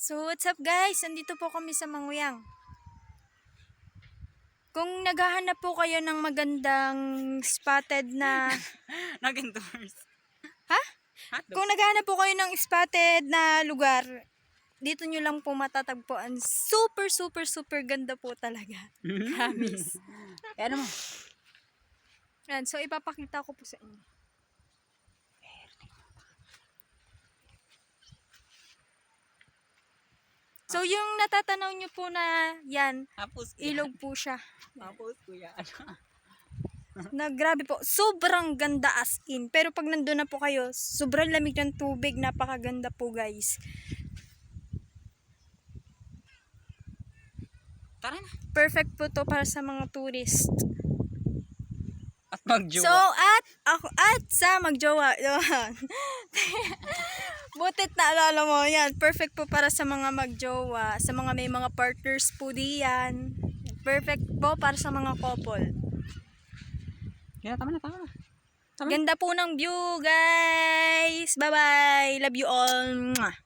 So, what's up guys? Andito po kami sa Manguyang. Kung naghahanap po kayo ng magandang spotted na... Nag-endorse. Ha? Hotdog. Kung naghahanap po kayo ng spotted na lugar, dito nyo lang po matatagpuan. Super ganda po talaga. Promise. Ano mo? Yan, so ipapakita ko po sa inyo. So, yung natatanaw nyo po na yan, Tapos ilog po siya. Tapos kuya. Na grabe po, sobrang ganda as in. Pero pag nandun na po kayo, sobrang lamig ng tubig, napakaganda po guys. Tara na. Perfect po to para sa mga tourist. At magjowa. So, at sa magjowa. Butit na alala mo, yan. Perfect po para sa mga magjowa, sa mga may mga partners po diyan. Perfect po para sa mga couple. Kaya tama na. Ganda po ng view, guys. Bye-bye. Love you all. Mwah.